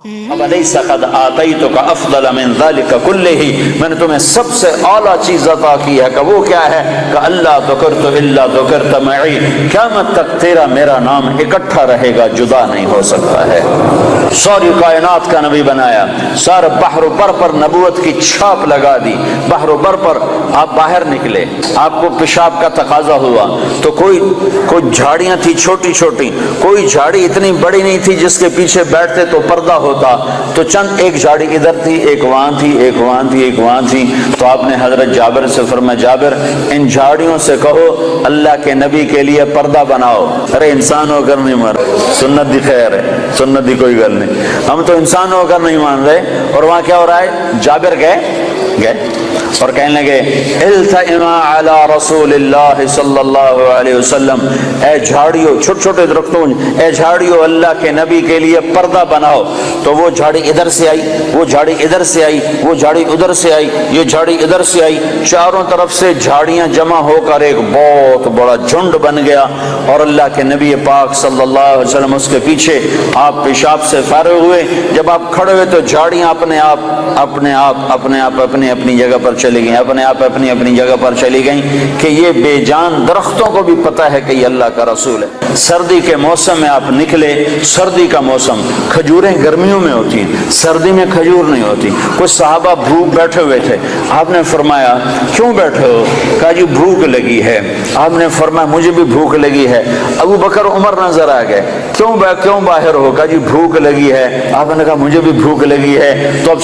اب الیس قد آتیتک افضل من ذلک کلہ، میں نے تمہیں سب سے اعلیٰ چیز عطا کی ہے، کہ وہ کیا ہے؟ کہ اللہ ذکرت الا ذکرت معی، قیامت تک تیرا میرا نام اکٹھا رہے گا، جدا نہیں ہو سکتا ہے۔ ساری کائنات کا نبی بنایا، سارے بحر و بر پر نبوت کی چھاپ لگا دی۔ بحر و بر پر آپ باہر نکلے، آپ کو پیشاب کا تقاضا ہوا تو کوئی جھاڑیاں تھی چھوٹی چھوٹی، کوئی جھاڑی اتنی بڑی نہیں تھی جس کے پیچھے بیٹھتے تو پردہ ہوتا، تو چند ایک جھاڑی ادھر تھی، ایک وہاں تھی، ایک وہاں تھی، ایک وہاں تھی، تو آپ نے حضرت جابر سے فرمایا جابر ان جھاڑیوں سے کہو اللہ کے نبی کے لیے پردہ بناؤ۔ ارے انسان ہو کر نہیں مر، سنت دی خیر ہے، سنت دی کوئی گل نہیں، ہم تو انسان ہو کر نہیں مان رہے۔ اور وہاں کیا ہو رہا ہے؟ جابر گئے اور کہنے لگے التئما علی رسول اللہ صلی اللہ علیہ وسلم، اے جھاڑیوں، چھوٹے چھوٹے درختوں، اے جھاڑیوں اللہ کے نبی کے لیے پردہ بناؤ۔ تو وہ جھاڑی ادھر سے آئی، وہ جھاڑی ادھر سے آئی، وہ جھاڑی ادھر سے آئی، یہ جھاڑی ادھر سے آئی، چاروں طرف سے جھاڑیاں جمع ہو کر ایک بہت بڑا جھنڈ بن گیا۔ اور اللہ کے نبی پاک صلی اللہ علیہ وسلم اس کے پیچھے، آپ پیشاب سے فارغ ہوئے، جب آپ کھڑے ہوئے تو جھاڑیاں اپنے آپ اپنی جگہ پر چلی گئیں، اپنے آپ اپنی جگہ پر چلی گئیں، کہ یہ بے جان درختوں کو بھی پتہ ہے کہ یہ اللہ کا رسول ہے۔ سردی کے موسم میں آپ نکلے، سردی کا موسم، کھجوریں گرمیوں میں ہوتی ہیں، سردی میں کھجور نہیں ہوتی۔ کچھ صحابہ بھوک بیٹھے ہوئے تھے، آپ نے فرمایا کیوں بیٹھے ہو؟ کہا جی بھوک لگی ہے۔ آپ نے فرمایا مجھے بھی بھوک لگی ہے۔ ابو بکر عمر نظر آ گئے، کیوں باہر ہو؟ کہا جی بھوک لگی ہے۔ آپ نے کہا مجھے بھی بھوک لگی ہے۔ تو اب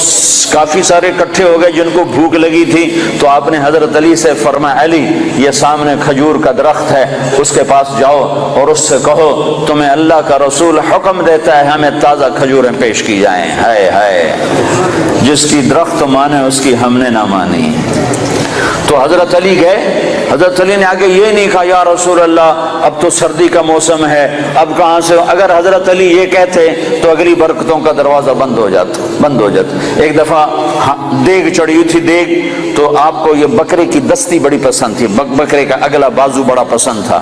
کافی سارے اکٹھے ہو گئے جن کو بھوک لگی تھی، تو آپ نے حضرت علی سے فرمایا علی یہ سامنے کھجور کا درخت ہے، اس کے پاس جاؤ اور اس سے کہو تمہیں اللہ کا رسول حکم دیتا ہے ہمیں تازہ کھجوریں پیش کی جائیں۔ ہائے ہائے، جس کی درخت مانے اس کی ہم نے نہ مانی۔ تو حضرت علی گئے، حضرت علی نے آگے یہ نہیں کہا یا رسول اللہ اب تو سردی کا موسم ہے، اب کہاں سے؟ اگر حضرت علی یہ کہتے تو اگلی برکتوں کا دروازہ بند ہو جاتا۔ ایک دفعہ دیگ چڑھی ہوئی تھی، دیگ، تو آپ کو یہ بکرے کی دستی بڑی پسند تھی، بکرے کا اگلا بازو بڑا پسند تھا،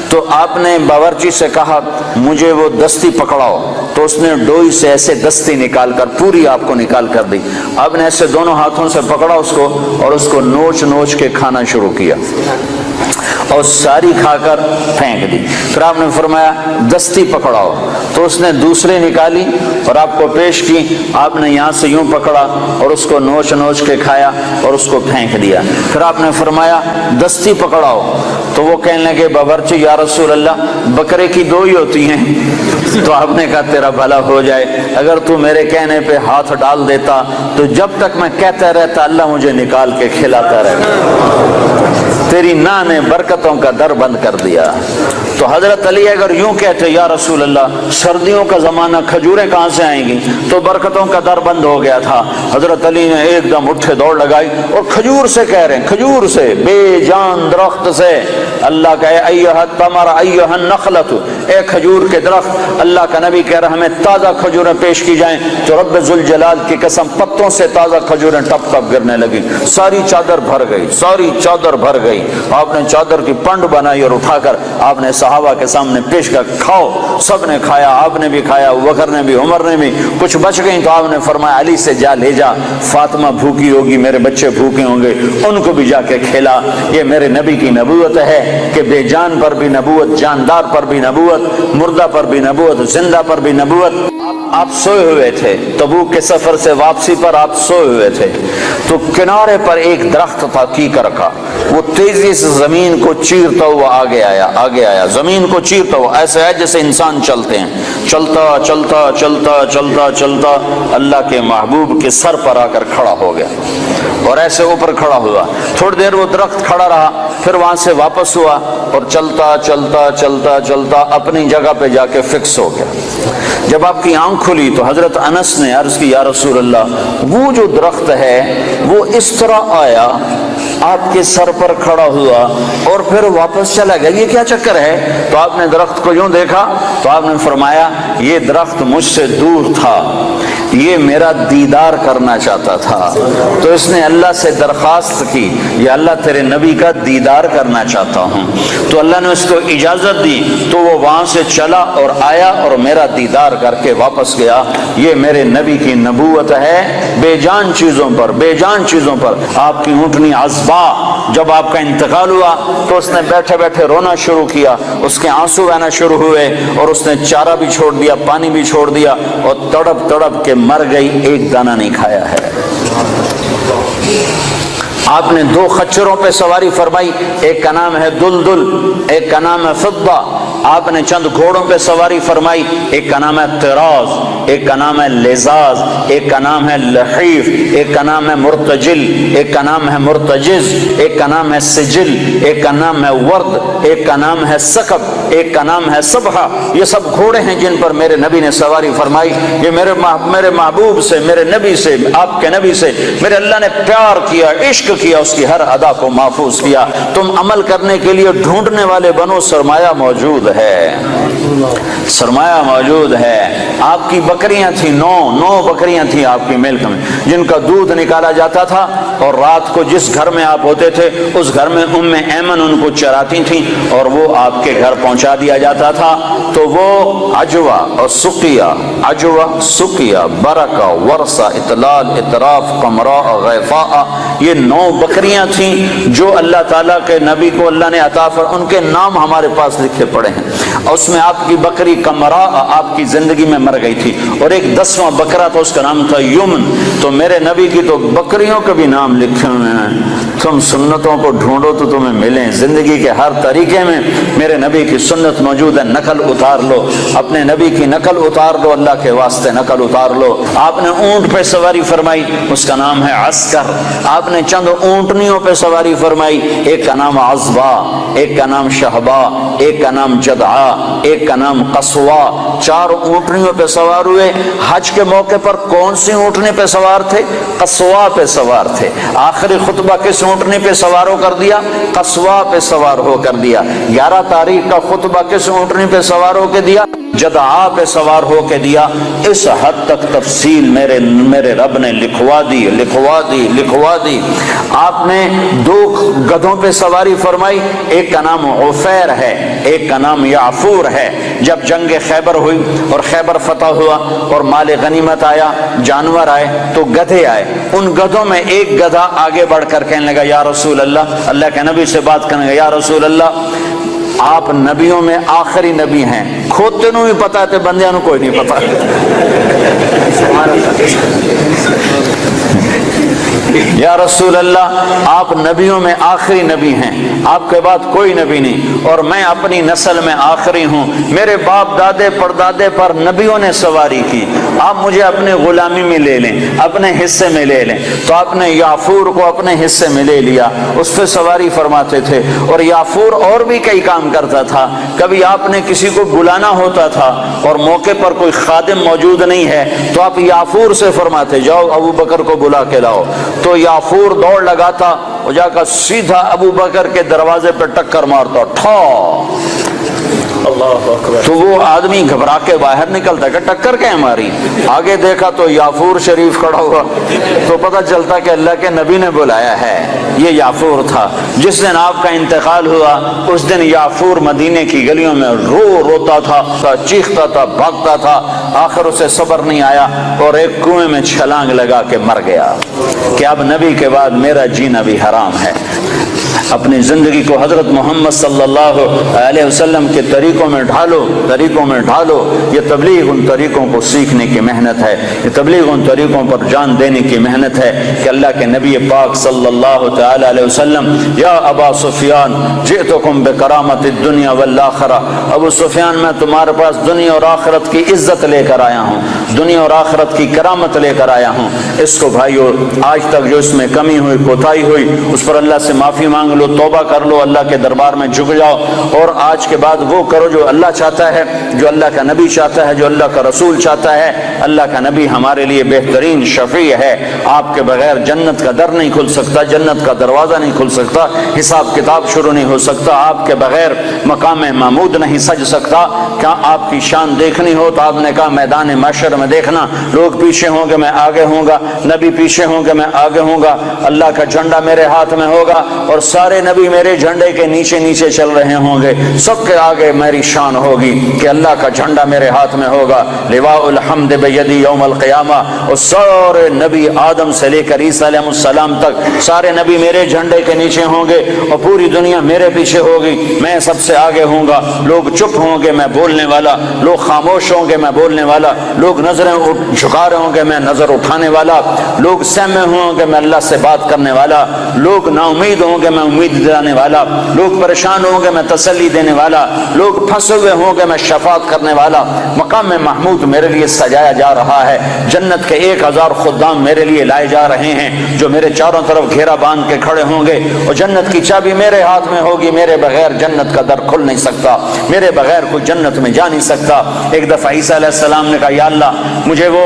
تو آپ نے باورچی سے کہا مجھے وہ دستی پکڑاؤ، تو اس نے ڈوئی سے ایسے دستی نکال کر پوری آپ کو نکال کر دی۔ آپ نے ایسے دونوں ہاتھوں سے پکڑا اس کو اور اس کو نوچ کے کھانا شروع کیا اور ساری کھا کر پھینک دی۔ پھر آپ نے فرمایا دستی پکڑاؤ، تو اس نے دوسری نکالی اور آپ کو پیش کی۔ آپ نے یہاں سے یوں پکڑا اور اس کو نوچ کے کھایا اور اس کو پھینک دیا۔ پھر آپ نے فرمایا دستی پکڑاؤ، تو وہ کہنے لگے باورچی یا رسول اللہ بکرے کی دو ہی ہوتی ہیں۔ تو آپ نے کہا تیرا بھلا ہو جائے، اگر تو میرے کہنے پہ ہاتھ ڈال دیتا تو جب تک میں کہتا رہتا اللہ مجھے نکال کے کھلاتا رہتا، تیری نا نے برکتوں کا در بند کر دیا۔ تو حضرت علی اگر یوں کہتے یا رسول اللہ سردیوں کا زمانہ کھجوریں کہاں سے آئیں گی، تو برکتوں کا در بند ہو گیا تھا۔ حضرت علی نے ایک دم اٹھے دوڑ لگائی اور کھجور سے کہہ رہے ہیں، کھجور سے، بے جان درخت سے اللہ کا ایھا التمر ایھا النخلۃ، اے کھجور کے درخت، اللہ کا نبی کہہ رہا ہمیں تازہ کھجوریں پیش کی جائیں، تو رب ذوالجلال کی قسم پتوں سے تازہ کھجوریں ٹپ ٹپ گرنے لگی، ساری چادر بھر گئی۔ آپ نے چادر کی پنڈ بنائی اور اٹھا کر آپ نے صحابہ کے سامنے پیش کر کھاؤ، سب نے کھایا، آپ نے بھی کھایا، بکر نے بھی، عمر نے بھی، کچھ بچ گئی تو آپ نے فرمایا علی سے جا لے جا، فاطمہ بھوکی ہوگی، میرے بچے بھوکے ہوں گے، ان کو بھی جا کے کھلا۔ یہ میرے نبی کی نبوت ہے کہ بے جان پر بھی نبوت، جاندار پر بھی نبوت، مردہ پر بھی نبوت، زندہ پر بھی نبوت۔ آپ سوئے ہوئے تھے، تبوک کے سفر سے واپسی پر آپ سوئے ہوئے تھے، تو کنارے پر ایک درخت تھا کیکر کا، وہ تیزی سے زمین کو چیرتا ہوا آگے آیا، زمین کو چیرتا ہوا، ایسا ہے جیسے انسان چلتے ہیں، چلتا اللہ کے محبوب کے سر پر آ کر کھڑا ہو گیا اور ایسے اوپر کھڑا ہوا۔ تھوڑی دیر وہ درخت کھڑا رہا، پھر وہاں سے واپس ہوا اور چلتا اپنی جگہ پہ جا کے فکس ہو گیا۔ جب آپ کی آنکھ کھلی تو حضرت انس نے عرض کی یا رسول اللہ وہ جو درخت ہے وہ اس طرح آیا، آپ کے سر پر کھڑا ہوا اور پھر واپس چلا گیا، یہ کیا چکر ہے؟ تو آپ نے درخت کو یوں دیکھا تو آپ نے فرمایا یہ درخت مجھ سے دور تھا، یہ میرا دیدار کرنا چاہتا تھا۔ تو اس نے اللہ سے درخواست کی، یا اللہ تیرے نبی کا دیدار کرنا چاہتا ہوں۔ تو اللہ نے اس کو اجازت دی، تو وہ وہاں سے چلا اور آیا اور میرا دیدار کر کے واپس گیا۔ یہ میرے نبی کی نبوت ہے بے جان چیزوں پر، بے جان چیزوں پر۔ آپ کی اونٹنی عزبا، جب آپ کا انتقال ہوا تو اس نے بیٹھے بیٹھے رونا شروع کیا، اس کے آنسو بہنا شروع ہوئے، اور اس نے چارہ بھی چھوڑ دیا، پانی بھی چھوڑ دیا، اور تڑپ تڑپ کے مر گئی، ایک دانہ نہیں کھایا ہے۔ آپ نے 2 خچروں پہ سواری فرمائی، ایک کا نام ہے دلدل، ایک کا نام ہے فضہ۔ آپ نے چند گھوڑوں پہ سواری فرمائی، ایک کا نام ہے طراز، ایک کا نام ہے لزاز، ایک کا نام ہے لحیف، ایک کا نام ہے مرتجل، ایک کا نام ہے مرتجز، ایک کا نام ہے سجل، ایک کا نام ہے ورد، ایک کا نام ہے سقب، ایک کا نام ہے صبحہ۔ یہ سب گھوڑے ہیں جن پر میرے نبی نے سواری فرمائی۔ یہ میرے محبوب سے، میرے نبی سے، آپ کے نبی سے میرے اللہ نے پیار کیا، عشق کیا، اس کی ہر ادا کو محفوظ کیا۔ تم عمل کرنے کے لیے ڈھونڈنے والے بنو، سرمایہ موجود ہے، سرمایہ موجود ہے۔ آپ کی بکریاں تھیں، 9 بکریاں تھیں آپ کی ملک میں، جن کا دودھ نکالا جاتا تھا، اور رات کو جس گھر میں آپ ہوتے تھے اس گھر میں ام ایمن ان کو چراتی تھیں، اور وہ آپ کے گھر پہنچا دیا جاتا تھا۔ تو وہ عجوہ اور سقیہ، عجوہ، سقیہ، برکہ، ورثہ، اطلال، اطراف، قمراء، غیفاء، یہ 9 بکریاں تھیں جو اللہ تعالیٰ کے نبی کو اللہ نے عطا فرمائی۔ ان کے نام ہمارے پاس لکھے پڑے ہیں، اور اس میں آپ کی بکری قمراء آپ کی زندگی میں مر گئی تھی، اور ایک 10واں بکرا تھا، اس کا نام تھا یمن۔ تو میرے نبی کی تو بکریوں کے بھی نام لکھے ہوئے ہیں۔ تم سنتوں کو ڈھونڈو تو تمہیں ملیں، زندگی کے ہر طریقے میں میرے نبی کی سنت موجود ہے، نقل اتار لو، اپنے نبی کی نقل اتار لو، اللہ کے واسطے نقل اتار لو۔ آپ نے اونٹ پہ سواری فرمائی، اس کا نام ہے عسکر۔ آپ نے چند اونٹنیوں پہ سواری فرمائی، ایک کا نام عزبا، ایک کا نام شہبا، ایک کا نام جدعا، ایک کا نام قصوا۔ 4 اونٹنیوں پہ سوار ہوئے۔ حج کے موقع پر کون سی اونٹنی پہ سوار تھے؟ قصوا پہ سوار تھے۔ آخری خطبہ کس اونٹنی پہ سوار ہو کر دیا؟ قصوا پہ سوار ہو کر دیا۔ 11 تاریخ کا خطبہ کس اونٹنی پہ سوار ہو کے دیا؟ جدعا پہ سوار ہو کے دیا۔ اس حد تک تفصیل میرے رب نے لکھوا دی۔ آپ نے 2 گدھوں پہ سواری فرمائی، ایک کا نام عفیر ہے، ایک کا نام یعفور ہے۔ جب جنگ خیبر ہوئی اور خیبر فتح ہوا اور مال غنیمت آیا، جانور آئے، تو گدھے آئے۔ ان گدھوں میں ایک گدھا آگے بڑھ کر کہنے لگا، یا رسول اللہ، اللہ کے نبی سے بات کرنے لگا، یا رسول اللہ، آپ نبیوں میں آخری نبی ہیں، کھوتے نو بھی پتا ہے، بندیاں نو کوئی نہیں پتا۔ یا رسول اللہ، آپ نبیوں میں آخری نبی ہیں، آپ کے بعد کوئی نبی نہیں، اور میں اپنی نسل میں آخری ہوں، میرے باپ دادے پردادے پر نبیوں نے سواری کی، آپ مجھے اپنے غلامی میں لے لیں، اپنے حصے میں لے لیں۔ تو آپ نے یافور کو اپنے حصے میں لے لیا، اس پہ سواری فرماتے تھے۔ اور یافور اور بھی کئی کام کرتا تھا، کبھی آپ نے کسی کو بلانا ہوتا تھا اور موقع پر کوئی خادم موجود نہیں ہے، تو آپ یافور سے فرماتے، جاؤ ابو بکر کو بلا کے لاؤ۔ تو یافور دوڑ لگاتا، وہ جا کر سیدھا ابو بکر کے دروازے پہ ٹکر مارتا، ٹھا۔ تو وہ آدمی گھبرا کے باہر نکلتا کہ ٹکر کیا ماری؟ آگے دیکھا تو یافور شریف کھڑا ہوا، تو پتہ چلتا کہ اللہ کے نبی نے بلایا ہے۔ یہ یافور تھا۔ جس دن آپ کا انتقال ہوا اس دن یافور مدینے کی گلیوں میں روتا تھا، چیختا تھا، بھاگتا تھا، آخر اسے صبر نہیں آیا اور ایک کنویں میں چھلانگ لگا کے مر گیا کہ اب نبی کے بعد میرا جینا بھی حرام ہے۔ اپنی زندگی کو حضرت محمد صلی اللہ علیہ وسلم کے طریقوں میں ڈھالو۔ یہ تبلیغ ان طریقوں کو سیکھنے کی محنت ہے، یہ تبلیغ ان طریقوں پر جان دینے کی محنت ہے کہ اللہ کے نبی پاک صلی اللہ تعالی علیہ وسلم، یا ابا سفیان جئتکم بکرامت الدنیا والآخرہ، ابو سفیان میں تمہارے پاس دنیا اور آخرت کی عزت لے کر آیا ہوں، دنیا اور آخرت کی کرامت لے کر آیا ہوں۔ اس کو بھائیو، آج تک جو اس میں کمی ہوئی، کوتاہی ہوئی، اس پر اللہ سے معافی مانگ لو، توبہ کر لو، اللہ کے دربار میں جھک جاؤ، اور آج کے بعد وہ کرو جو اللہ چاہتا ہے، جو اللہ کا نبی چاہتا ہے، جو اللہ کا رسول چاہتا ہے۔ اللہ کا نبی ہمارے لیے بہترین شفیع ہے، آپ کے بغیر جنت کا در نہیں کھل سکتا، جنت کا دروازہ نہیں کھل سکتا، حساب کتاب شروع نہیں ہو سکتا، آپ کے بغیر مقام محمود نہیں سج سکتا۔ کیا آپ کی شان دیکھنی ہو تو آپ نے کہا میدان محشر میں دیکھنا، لوگ پیچھے ہوں گے میں آگے ہوں گا، نبی پیچھے ہوں گے میں آگے ہوں گا، اللہ کا جھنڈا میرے ہاتھ میں ہوگا اور سارے نبی میرے جھنڈے کے نیچے نیچے چل رہے ہوں گے، سب کے آگے میری شان ہوگی کہ اللہ کا جھنڈا میرے ہاتھ میں ہوگا، لواء الحمد بیدی یوم القیامہ، اور سارے نبی آدم سے لے کر عیسیٰ علیہ السلام تک سارے نبی میرے جھنڈے کے نیچے ہوں گے اور پوری دنیا میرے پیچھے ہوگی، میں سب سے آگے ہوں گا، لوگ چپ ہوں گے میں بولنے والا، لوگ خاموش ہوں گے میں بولنے والا، لوگ نظریں جھکا رہے ہوں گے میں نظر اٹھانے والا، لوگ سہمے ہوں گے میں اللہ سے بات کرنے والا، لوگ نا امید ہوں گے میں امید دلانے والا، لوگ پریشان ہوں گے میں تسلی دینے والا، لوگ پھنسے ہوئے ہوں گے میں شفاعت کرنے والا۔ مقام محمود میرے لیے سجایا جا رہا ہے، جنت کے 1000 خدام میرے لیے لائے جا رہے ہیں جو میرے چاروں طرف گھیرا باندھ کے کھڑے ہوں گے، اور جنت کی چابی میرے ہاتھ میں ہوگی، میرے بغیر جنت کا در کھل نہیں سکتا، میرے بغیر کوئی جنت میں جا نہیں سکتا۔ ایک دفعہ عیسیٰ علیہ السلام نے کہا یا اللہ مجھے وہ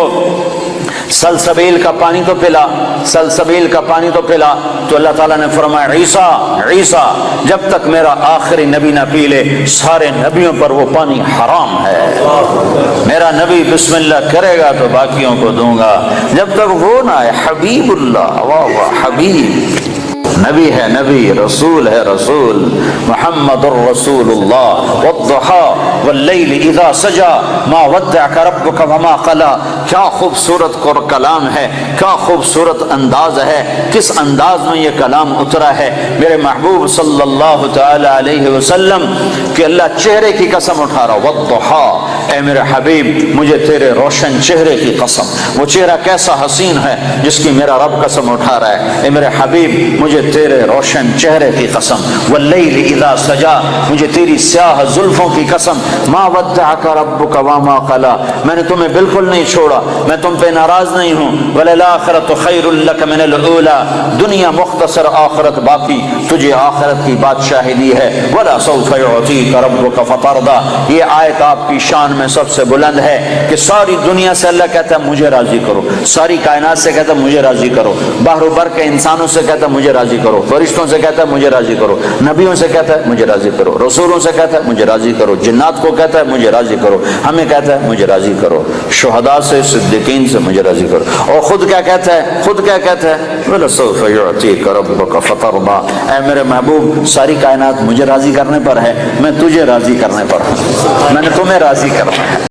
سلسبیل کا پانی تو پلا، سلسبیل کا پانی تو پلا، تو اللہ تعالیٰ نے فرمایا عیسیٰ جب تک میرا آخری نبی نہ پی لے سارے نبیوں پر وہ پانی حرام ہے، میرا نبی بسم اللہ کرے گا تو باقیوں کو دوں گا، جب تک وہ نہ ہے۔ حبیب اللہ، واہ واہ، حبیب نبی ہے، نبی رسول ہے، رسول محمد الرسول اللہ۔ والضحى واللیل اذا سجا ما ودعک ربک وما قلی، کیا خوبصورت کلام ہے، کیا خوبصورت انداز ہے، کس انداز میں یہ کلام اترا ہے میرے محبوب صلی اللہ تعالی علیہ وسلم کہ اللہ چہرے کی قسم اٹھا رہا، والضحى، اے میرے حبیب مجھے تیرے روشن چہرے کی قسم، وہ چہرہ کیسا حسین ہے جس کی میرا رب قسم اٹھا رہا ہے، اے میرے حبیب مجھے تیرے روشن چہرے کی قسم، واللیل اذا سجا، مجھے تیری سیاہ زلفوں کی قسم، ما ودعک ربک وما قلی، میں نے تمہیں بالکل نہیں چھوڑا، میں تم پہ ناراض نہیں ہوں، وللآخرۃ خیر لک من الاولی، دنیا مختصر آخرت باقی، تجھے آخرت کی بادشاہی دی ہے، ولسوف یعطیک ربک فترضی، یہ آیت آپ کی شان میں سب سے بلند ہے کہ ساری دنیا سے اللہ کہتا ہے مجھے راضی کرو، ساری کائنات سے کہتا ہے مجھے راضی کرو، بحر و بر کے انسانوں سے کہتا ہے مجھے راضی کرو، فرشتوں سے کہتا ہے مجھے راضی کرو، نبیوں سے کہتا ہے مجھے راضی کرو، رسولوں سے کہتا ہے مجھے راضی کرو، جنات کو کہتا ہے مجھے راضی کرو، ہمیں کہتا ہے مجھے راضی کرو، شہداء سے صدیقین سے مجھے راضی کرو، اور خود کیا کہتا ہے، خود کیا کہتا ہے، وَلَسَوْفَ يُعْطِيكَ رَبُّكَ فَتَرْضَىٰ، اے میرے محبوب ساری کائنات مجھے راضی کرنے پر ہے، میں تجھے راضی کرنے پر ہوں، میں نے تمہیں راضی کرنا ہے۔